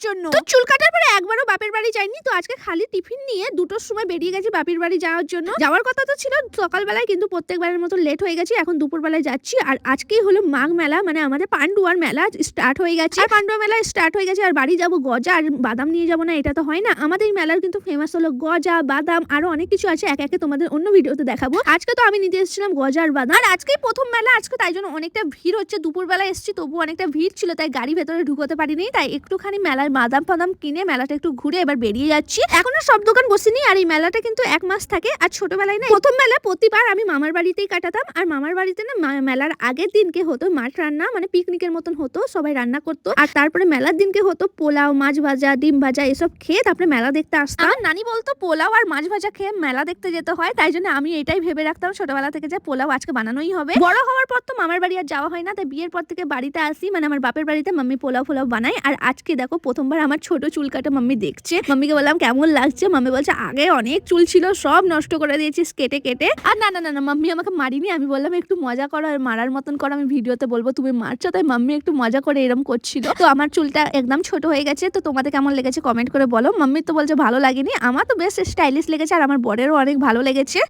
জন্য। তো চুল কাটার পরে একবারও বাপের বাড়ি যাইনি, তো আজকে খালি টিফিন নিয়ে 2টোর সময় বেরিয়ে গেছি বাপের বাড়ি যাওয়ার জন্য। যাওয়ার কথা তো ছিল সকালবেলায়, কিন্তু প্রত্যেকবারের মতো লেট হয়ে গেছি, এখন দুপুরবেলায় যাচ্ছি। আর আজকেই হলো মাঘ মেলা, মানে আমাদের পান্ডুয়ার মেলা স্টার্ট হয়ে গেছে। আর পান্ডুয়া মেলা স্টার্ট হয়ে গেছে, আর বাড়ি যাবো গজা আর বাদাম নিয়ে যাবো না, এটা তো হয় না। আমাদের এই মেলার কিন্তু ফেমাস হলো গজা, বাদাম, আরো অনেক কিছু আছে, একে একে তোমাদের অন্য ভিডিওতে দেখাবো। আজকে তো আমি নিতে এসেছিলাম গজা আর বাদাম, আর আজকেই প্রথম মেলা আজকে, তাই জন্য অনেকটা ভিড় হচ্ছে। দুপুরবেলা এসেছি তবু অনেকটা ভিড় ছিল, তাই গাড়ি ভেতরে ঢুকতে পারিনি, তাই একটুখানি মেলার বাদাম ফাদাম কিনে মেলাটা একটু ঘুরে এবার বেরিয়ে যাচ্ছি। এখনো সব দোকান বসেনি, আর এই মেলাটা কিন্তু 1 মাস থাকে। আর ছোটবেলায় না প্রথম মেলা প্রতিবার আমি মামার বাড়িতেই কাটাতাম, আর মামার বাড়িতে না মেলার আগের দিনকে হতো মাছ রান্না, মানে পিকনিকের মতন হতো, সবাই রান্না করতো। আর তারপরে মেলার দিনকে হতো পোলাও, মাছ ভাজা, ডিম ভাজা এসব খেয়ে তারপরে মেলা দেখতে আসতাম। আমার নানি বলতো পোলাও আর মাছ ভাজা খেয়ে মেলা দেখতে যেতে হয়, তাই জন্য আমি এটাই ভেবে রাখতাম ছোটবেলা থেকে যে পোলাও আজকে বানানোই হবে। বড় হওয়ার পর তো মামার বাড়ি আর যাওয়া হয় না, তাই বিয়ের পর থেকে বাড়িতে আসি, মানে আমার বাপের বাড়িতে মাম্মি পোলাও ফোলাও বানায়। আর আজকে দেখো প্রথমবার আমার ছোট চুল কাটা মাম্মি দেখছে। মাম্মিকে বললাম কেমন লাগছে, মাম্মি বলছে আগে অনেক চুল ছিল, সব নষ্ট করে দিয়েছিস কেটে কেটে। আর না না না না, মাম্মি আমাকে মারিনি, আমি বললাম একটু মজা করো, আর মারার মতন করো, আমি ভিডিওতে বলবো তুমি মারছো, তাই মাম্মি একটু মজা করে এরকম করছিল। তো আমার চুলটা একদম ছোট হয়ে গেছে, তো তোমাদের কেমন লেগেছে কমেন্ট করে বলো। মাম্মি তো বলছে ভালো লাগেনি, আমার তো বেশ স্টাইলিশ লেগেছে, আর আমার বরেরও অনেক ভালো লেগেছে।